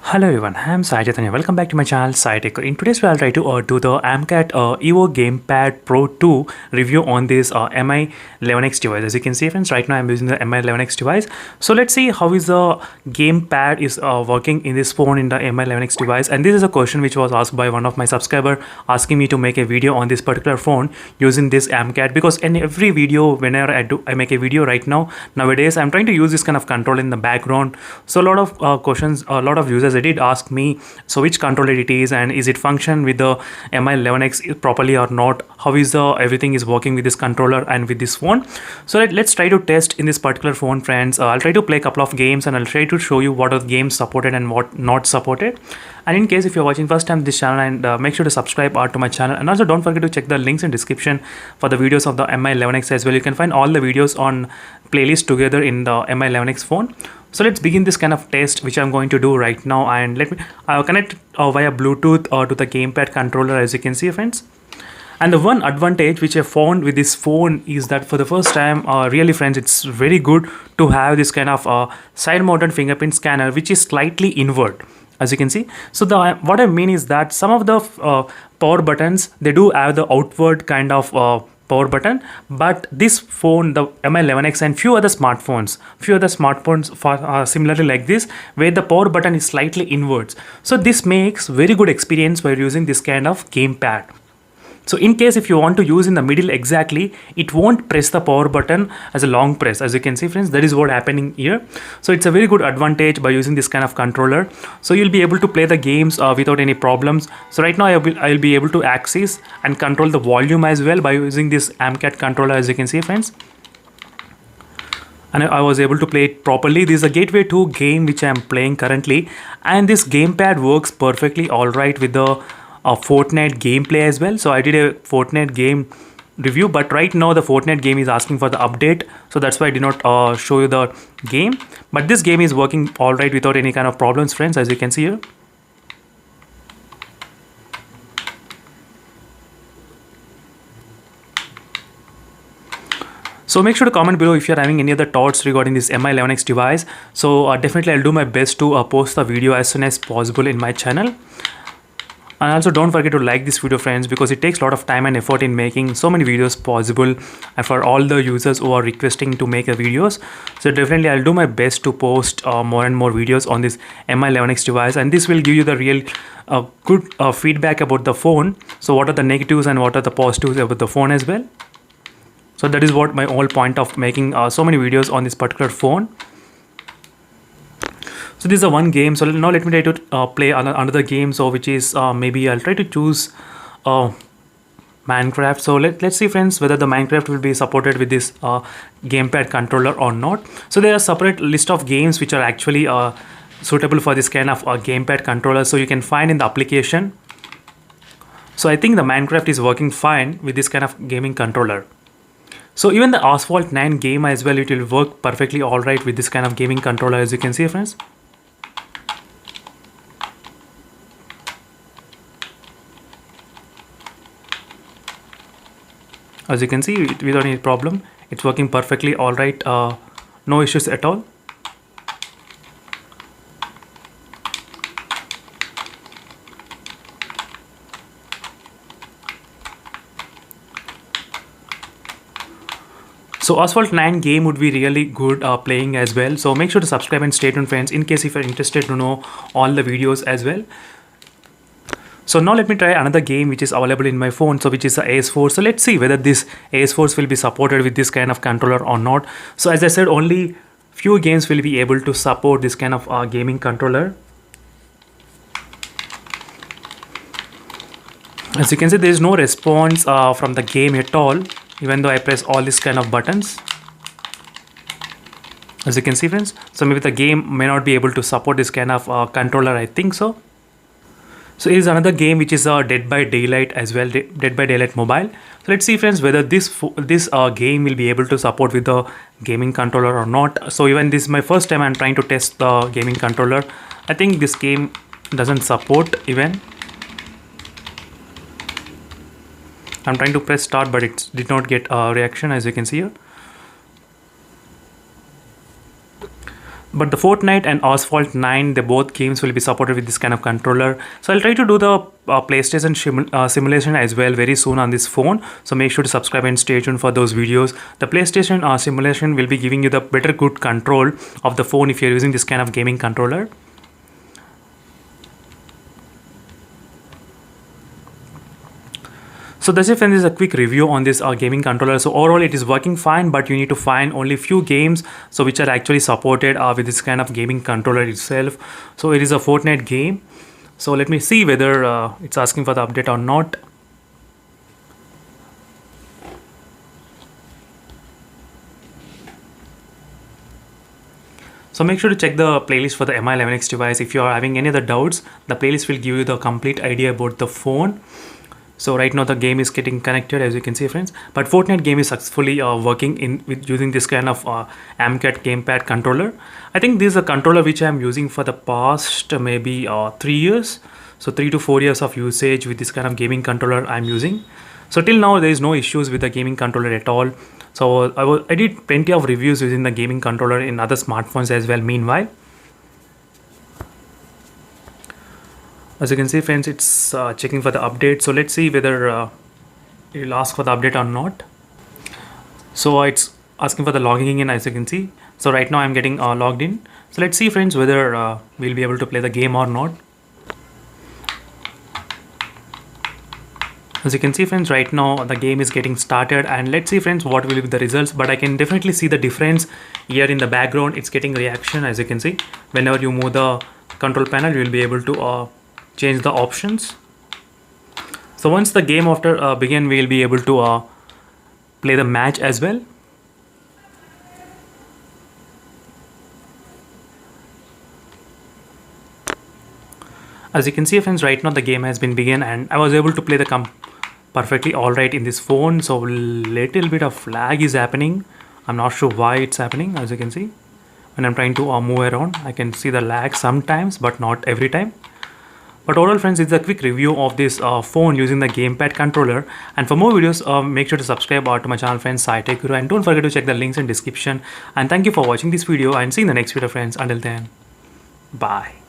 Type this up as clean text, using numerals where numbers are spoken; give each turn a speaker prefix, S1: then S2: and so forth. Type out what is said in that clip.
S1: Hello everyone, I am Sai Chaitanya. Welcome back to my channel Sai Tech. In today's video, I'll try to do the AMCAT Evo Gamepad Pro 2 review on this MI 11X device. As you can see, friends, right now I'm using the MI 11X device. So let's see how is the gamepad is working in this phone in the MI 11X device. And this is a question which was asked by one of my subscriber asking me to make a video on this particular phone using this AMCAT, because in every video whenever I make a video right now nowadays I'm trying to use this kind of control in the background. So a lot of questions, a lot of users they did ask me, so which controller it is and is it function with the MI 11X properly or not, how is the everything is working with this controller and with this phone. So let's try to test in this particular phone, friends. I'll try to play a couple of games and I'll try to show you what are the games supported and what not supported. And in case if you're watching first time this channel, and make sure to subscribe to my channel, and also don't forget to check the links in description for the videos of the MI 11X as well. You can find all the videos on playlist together in the MI 11X phone. So let's begin this kind of test which I'm going to do right now, and let me connect via Bluetooth to the gamepad controller, as you can see, friends. And the one advantage which I found with this phone is that for the first time, really friends, it's very good to have this kind of side mounted fingerprint scanner which is slightly inward, as you can see. So what I mean is that some of the power buttons, they do have the outward kind of power button, but this phone, the MI 11X and few other smartphones similarly like this, where the power button is slightly inwards. So this makes very good experience while using this kind of gamepad. So in case if you want to use in the middle exactly, it won't press the power button as a long press, as you can see, friends. That is what happening here. So it's a very good advantage by using this kind of controller. So you'll be able to play the games without any problems. So right now I'll be able to access and control the volume as well by using this AMCAT controller, as you can see, friends. And I was able to play it properly. This is a Gateway 2 game which I am playing currently, and this gamepad works perfectly all right with the Fortnite gameplay as well. So I did a Fortnite game review, but right now the Fortnite game is asking for the update, so that's why I did not show you the game. But this game is working all right without any kind of problems, friends, as you can see here. So make sure to comment below if you're having any other thoughts regarding this MI 11X device. So definitely I'll do my best to post the video as soon as possible in my channel. And also don't forget to like this video, friends, because it takes a lot of time and effort in making so many videos possible, and for all the users who are requesting to make videos. So definitely I'll do my best to post more and more videos on this MI 11X device, and this will give you the real good feedback about the phone. So what are the negatives and what are the positives about the phone as well. So that is what my whole point of making so many videos on this particular phone. So this is a one game. So now let me try to play another game. So which is maybe I'll try to choose Minecraft. So let's see, friends, whether the Minecraft will be supported with this gamepad controller or not. So there are separate list of games which are actually suitable for this kind of gamepad controller. So you can find in the application. So I think the Minecraft is working fine with this kind of gaming controller. So even the Asphalt 9 game as well, it will work perfectly all right with this kind of gaming controller, as you can see, friends. As you can see, without any problem, it's working perfectly all right, no issues at all. So Asphalt 9 game would be really good playing as well. So make sure to subscribe and stay tuned, friends, in case if you're interested to know all the videos as well. So now let me try another game which is available in my phone, so which is the AS4. So let's see whether this AS4 will be supported with this kind of controller or not. So as I said, only few games will be able to support this kind of gaming controller. As you can see, there is no response from the game at all, even though I press all these kind of buttons, as you can see, friends. So maybe the game may not be able to support this kind of controller, I think so. So here is another game which is Dead by Daylight as well, Dead by Daylight Mobile. So let's see, friends, whether this game will be able to support with the gaming controller or not. So even this is my first time I'm trying to test the gaming controller. I think this game doesn't support even. I'm trying to press start, but it did not get a reaction, as you can see here. but the Fortnite and Asphalt 9, they both games will be supported with this kind of controller. So I'll try to do the PlayStation simulation as well very soon on this phone. So make sure to subscribe and stay tuned for those videos. The PlayStation simulation will be giving you the better good control of the phone if you're using this kind of gaming controller. So that's it, friends. This is a quick review on this gaming controller. So overall it is working fine, but you need to find only few games so which are actually supported with this kind of gaming controller itself. So it is a Fortnite game. So let me see whether it's asking for the update or not. So make sure to check the playlist for the Mi11X device. If you are having any other doubts, the playlist will give you the complete idea about the phone. So right now the game is getting connected, as you can see, friends, but Fortnite game is successfully working with using this kind of AMCAT gamepad controller. I think this is a controller which I am using for the past maybe 3 years. So 3 to 4 years of usage with this kind of gaming controller I'm using. So till now there is no issues with the gaming controller at all. So I did plenty of reviews using the gaming controller in other smartphones as well meanwhile. As you can see, friends, it's checking for the update. So let's see whether it will ask for the update or not. So it's asking for the logging in, as you can see. So right now I'm getting logged in. So let's see, friends, whether we'll be able to play the game or not. As you can see, friends, right now the game is getting started, and let's see, friends, what will be the results. But I can definitely see the difference here in the background. It's getting reaction, as you can see. Whenever you move the control panel, you will be able to change the options. So once the game after begin, we will be able to play the match as well. As you can see, friends, right now the game has been begin, and I was able to play the perfectly all right in this phone. So little bit of lag is happening. I'm not sure why it's happening. As you can see, when I'm trying to move around, I can see the lag sometimes, but not every time. But overall, friends, it's a quick review of this phone using the gamepad controller. And for more videos, make sure to subscribe to my channel, friends, SciTech Guru, and don't forget to check the links in description. And thank you for watching this video, and see you in the next video, friends. Until then, bye.